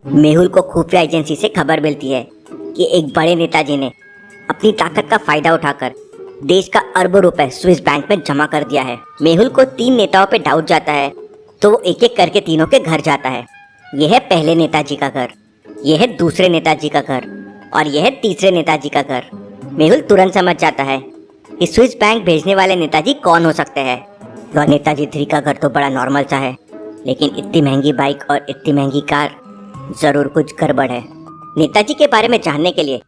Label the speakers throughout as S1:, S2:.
S1: मेहुल को खुफिया एजेंसी से खबर मिलती है कि एक बड़े नेताजी ने अपनी ताकत का फायदा उठाकर देश का अरबों रुपए स्विस बैंक में जमा कर दिया है। मेहुल को 3 नेताओं पे डाउट जाता है तो वो एक एक करके तीनों के घर जाता है। यह है पहले नेताजी का घर, यह है दूसरे नेताजी का घर और यह है तीसरे नेताजी का घर। मेहुल तुरंत समझ जाता है कि स्विस बैंक भेजने वाले नेताजी कौन हो सकते हैं। नेताजी 3 का घर तो बड़ा नॉर्मल सा है, लेकिन इतनी महंगी बाइक और इतनी महंगी कार, जरूर कुछ गड़बड़ है। नेताजी के बारे में जानने के लिए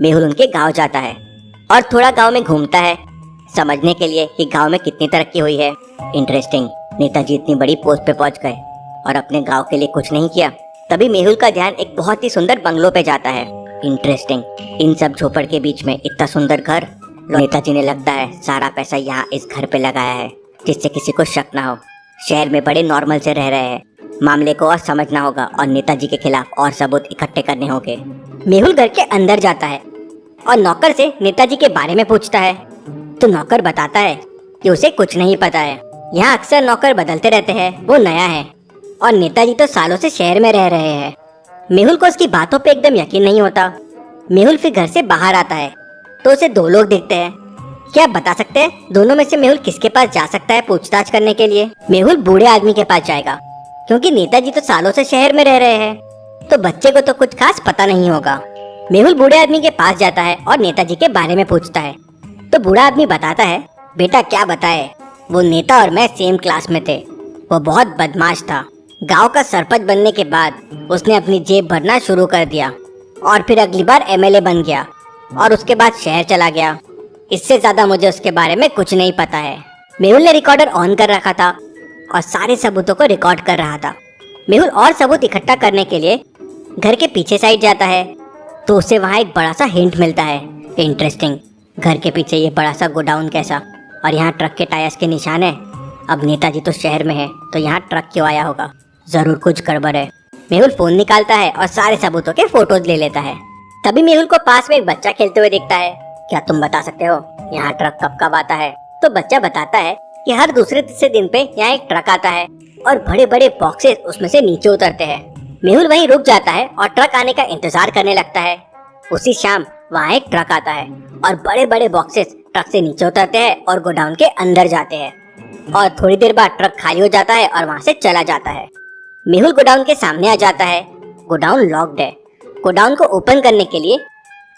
S1: मेहुल उनके गांव जाता है और थोड़ा गांव में घूमता है समझने के लिए कि गांव में कितनी तरक्की हुई है। इंटरेस्टिंग, नेताजी इतनी बड़ी पोस्ट पे पहुंच गए और अपने गांव के लिए कुछ नहीं किया। तभी मेहुल का ध्यान एक बहुत ही सुंदर बंगलों पे जाता है। इंटरेस्टिंग, इन सब झोपड़ के बीच में इतना सुंदर घर। नेताजी ने लगता है सारा पैसा यहाँ इस घर पे लगाया है जिससे किसी को शक ना हो। शहर में बड़े नॉर्मल से रह रहे हैं, मामले को और समझना होगा और नेताजी के खिलाफ और सबूत इकट्ठे करने होंगे। मेहुल घर के अंदर जाता है और नौकर से नेताजी के बारे में पूछता है तो नौकर बताता है कि उसे कुछ नहीं पता है। यहाँ अक्सर नौकर बदलते रहते हैं, वो नया है और नेताजी तो सालों से शहर में रह रहे हैं। मेहुल को उसकी बातों पे एकदम यकीन नहीं होता। मेहुल फिर घर से बाहर आता है तो उसे 2 लोग दिखते हैं। क्या आप बता सकते हैं दोनों में से मेहुल किसके पास जा सकता है पूछताछ करने के लिए? मेहुल बूढ़े आदमी के पास जाएगा क्योंकि नेताजी तो सालों से शहर में रह रहे हैं, तो बच्चे को तो कुछ खास पता नहीं होगा। मेहुल बूढ़े आदमी के पास जाता है और नेताजी के बारे में पूछता है तो बूढ़ा आदमी बताता है, बेटा क्या बताए, वो नेता और मैं सेम क्लास में थे। वो बहुत बदमाश था। गांव का सरपंच बनने के बाद उसने अपनी जेब भरना शुरू कर दिया और फिर अगली बार एमएलए बन गया और उसके बाद शहर चला गया। इससे ज्यादा मुझे उसके बारे में कुछ नहीं पता है। मेहुल ने रिकॉर्डर ऑन कर रखा था और सारे सबूतों को रिकॉर्ड कर रहा था। मेहुल और सबूत इकट्ठा करने के लिए घर के पीछे साइड जाता है तो उसे वहाँ एक बड़ा सा हिंट मिलता है। इंटरेस्टिंग, घर के पीछे ये बड़ा सा गोडाउन कैसा, और यहाँ ट्रक के टायर्स के निशान है। अब नेताजी तो शहर में है तो यहाँ ट्रक क्यों आया होगा, जरूर कुछ गड़बड़ है। मेहुल फोन निकालता है और सारे सबूतों के फोटोज ले लेता है। तभी मेहुल को पास में एक बच्चा खेलते हुए दिखता है। क्या तुम बता सकते हो यहाँ ट्रक कब कब आता है? तो बच्चा बताता है कि हर दूसरे तीसरे दिन पे यहाँ एक ट्रक आता है और बड़े बड़े बॉक्सेस उसमें से नीचे उतरते हैं। मेहुल वहीं रुक जाता है और ट्रक आने का इंतजार करने लगता है। उसी शाम वहाँ एक ट्रक आता है और बड़े बड़े बॉक्सेस ट्रक से नीचे उतरते हैं और गोडाउन के अंदर जाते हैं और थोड़ी देर बाद ट्रक खाली हो जाता है और वहाँ से चला जाता है। मेहुल गोडाउन के सामने आ जाता है। गोडाउन लॉक्ड है। गोडाउन को ओपन करने के लिए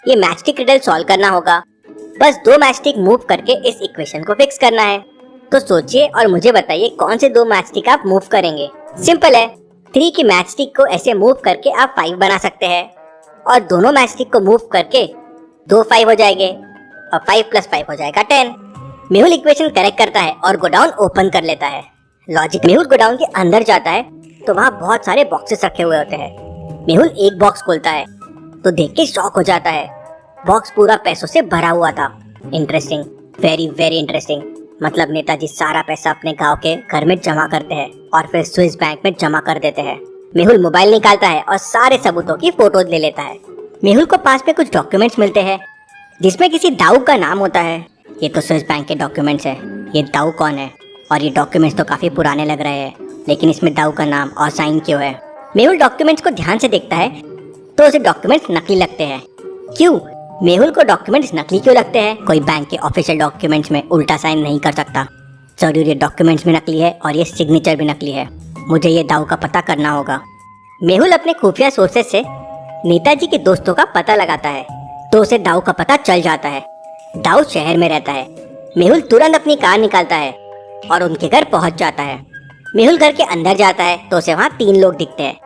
S1: ये मैचस्टिक रिडल सॉल्व करना होगा। बस 2 मैचस्टिक मूव करके इस इक्वेशन को फिक्स करना है। तो सोचिए और मुझे बताइए कौन से 2 मैचस्टिक आप मूव करेंगे। सिंपल है, 3 की मैचस्टिक को ऐसे मूव करके आप 5 बना सकते हैं और दोनों मैचस्टिक को मूव करके 2 5 हो जाएंगे और 5 + 5 हो जाएगा 10। मेहुल इक्वेशन करेक्ट करता है और गोडाउन ओपन कर लेता है। लॉजिक, मेहुल गोडाउन के अंदर जाता है तो वहाँ बहुत सारे बॉक्सेस रखे हुए होते हैं। मेहुल एक बॉक्स खोलता है तो देख के शॉक हो जाता है। बॉक्स पूरा पैसों से भरा हुआ था। Interesting, very very interesting. मतलब नेताजी सारा पैसा अपने गांव के घर में जमा करते हैं और फिर स्विस बैंक में जमा कर देते हैं। मेहुल मोबाइल निकालता है और सारे सबूतों की फोटोज ले लेता है। मेहुल को पास में कुछ डॉक्यूमेंट्स मिलते हैं जिसमें किसी दाऊ का नाम होता है। ये तो स्विस बैंक के डॉक्यूमेंट्स है। ये दाऊ कौन है? और ये डॉक्यूमेंट्स तो काफी पुराने लग रहे हैं, लेकिन इसमें दाऊ का नाम और साइन क्यों है? मेहुल डॉक्यूमेंट्स को ध्यान से देखता है तो उसे डॉक्यूमेंट्स नकली लगते हैं। क्यों? मेहुल को डॉक्यूमेंट्स नकली क्यों लगते हैं? कोई बैंक के ऑफिशियल डॉक्यूमेंट्स में उल्टा साइन नहीं कर सकता। जरूर ये डॉक्यूमेंट्स भी नकली है और ये सिग्नेचर भी नकली है। मुझे ये दाऊ का पता करना होगा। मेहुल अपने खुफिया सोर्सेस से नेताजी के दोस्तों का पता लगाता है तो उसे दाऊ का पता चल जाता है। दाऊ शहर में रहता है। मेहुल तुरंत अपनी कार निकालता है और उनके घर पहुंच जाता है। मेहुल घर के अंदर जाता है तो उसे वहाँ 3 लोग दिखते हैं।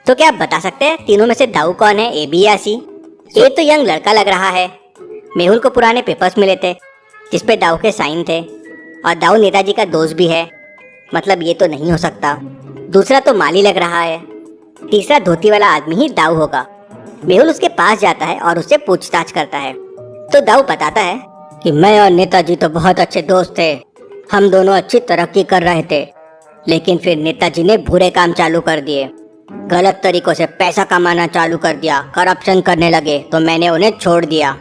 S1: तो क्या आप बता सकते हैं तीनों में से दाऊ कौन है, ए, बी या सी? ए तो यंग लड़का लग रहा है। मेहुल को पुराने पेपर्स मिले थे जिसपे दाऊ के साइन थे और दाऊ नेताजी का दोस्त भी है, मतलब ये तो नहीं हो सकता। दूसरा तो माली लग रहा है। तीसरा धोती वाला आदमी ही दाऊ होगा। मेहुल उसके पास जाता है और उससे पूछताछ करता है तो दाऊ बताता है कि मैं और नेताजी तो बहुत अच्छे दोस्त थे। हम दोनों अच्छी तरक्की कर रहे थे, लेकिन फिर नेताजी ने बुरे काम चालू कर दिए, गलत तरीकों से पैसा कमाना चालू कर दिया, करप्शन करने लगे तो मैंने उन्हें छोड़ दिया।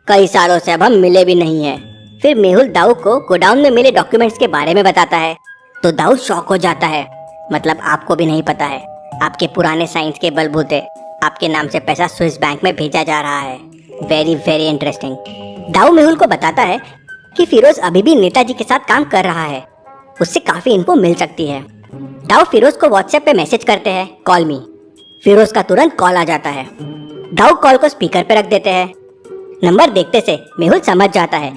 S1: कई सालों से अब हम मिले भी नहीं हैं। फिर मेहुल दाऊ को गोडाउन में मिले डॉक्यूमेंट्स के बारे में बताता है तो दाऊ शॉक हो जाता है। मतलब आपको भी नहीं पता है आपके पुराने साइंस के बलबूते आपके नाम से पैसा स्विस बैंक में भेजा जा रहा है। Very very interesting. Dau Mehul को बताता है कि फिरोज अभी भी नेताजी के साथ काम कर रहा है, उससे काफी इन्फो मिल सकती है। दाऊ फिरोज को व्हाट्सएप पे मैसेज करते हैं, कॉल मी। फिरोज का तुरंत कॉल आ जाता है। दाऊ कॉल को स्पीकर पे रख देते हैं। नंबर देखते से मेहुल समझ जाता है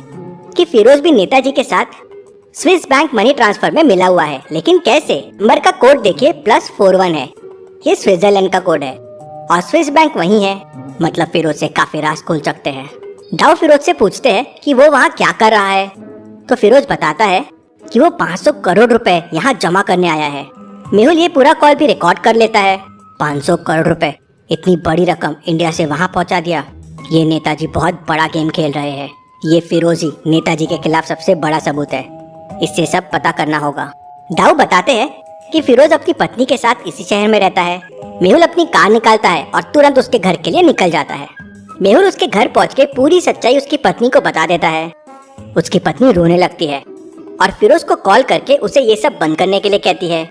S1: कि फिरोज भी नेताजी के साथ स्विस बैंक मनी ट्रांसफर में मिला हुआ है, लेकिन कैसे? नंबर का कोड देखिए, +41 है। ये स्विट्जरलैंड का कोड है और स्विस बैंक वही है, मतलब फिरोज से काफी राज खुल सकते हैं। दाऊ फिरोज से पूछते हैं कि वो वहाँ क्या कर रहा है, तो फिरोज बताता है कि वो 500 करोड़ रुपए यहाँ जमा करने आया है। मेहुल ये पूरा कॉल भी रिकॉर्ड कर लेता है। 500 करोड़ रुपए, इतनी बड़ी रकम इंडिया से वहाँ पहुँचा दिया। ये नेताजी बहुत बड़ा गेम खेल रहे हैं। ये फिरोज ही नेताजी के खिलाफ सबसे बड़ा सबूत है, इससे सब पता करना होगा। दाऊ बताते हैं कि फिरोज अपनी पत्नी के साथ इसी शहर में रहता है। मेहुल अपनी कार निकालता है और तुरंत उसके घर के लिए निकल जाता है। मेहुल उसके घर पहुंच के पूरी सच्चाई उसकी पत्नी को बता देता है। उसकी पत्नी रोने लगती है और फिरोज को कॉल करके उसे ये सब बंद करने के लिए कहती है।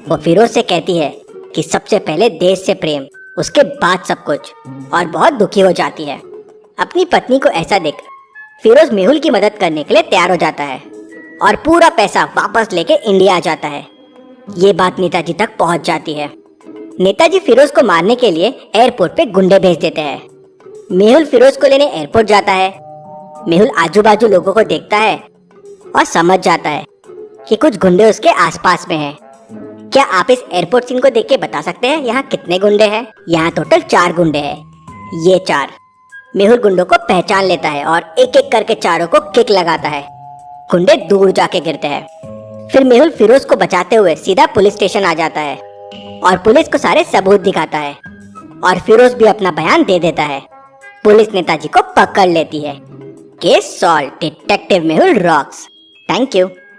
S1: वो फिरोज से कहती है कि सबसे पहले देश से प्रेम, उसके बाद सब कुछ, और बहुत दुखी हो जाती है। अपनी पत्नी को ऐसा देख फिरोज मेहुल की मदद करने के लिए तैयार हो जाता है और पूरा पैसा वापस लेके इंडिया आ जाता है। ये बात नेताजी तक पहुंच जाती है। नेताजी फिरोज को मारने के लिए एयरपोर्ट पे गुंडे भेज देते हैं। मेहुल फिरोज को लेने एयरपोर्ट जाता है। मेहुल आजू बाजू लोगों को देखता है और समझ जाता है कि कुछ गुंडे उसके आसपास में हैं। क्या आप इस एयरपोर्ट सीन को देख के बता सकते हैं यहाँ कितने गुंडे हैं? यहाँ टोटल 4 गुंडे हैं। ये 4। मेहुल गुंडों को पहचान लेता है और एक एक करके चारों को किक लगाता है। गुंडे दूर जाके गिरते हैं। फिर मेहुल फिरोज को बचाते हुए सीधा पुलिस स्टेशन आ जाता है और पुलिस को सारे सबूत दिखाता है और फिरोज भी अपना बयान दे देता है। पुलिस नेताजी को पकड़ लेती है। Case solve. Detective Mehul rocks. Thank you.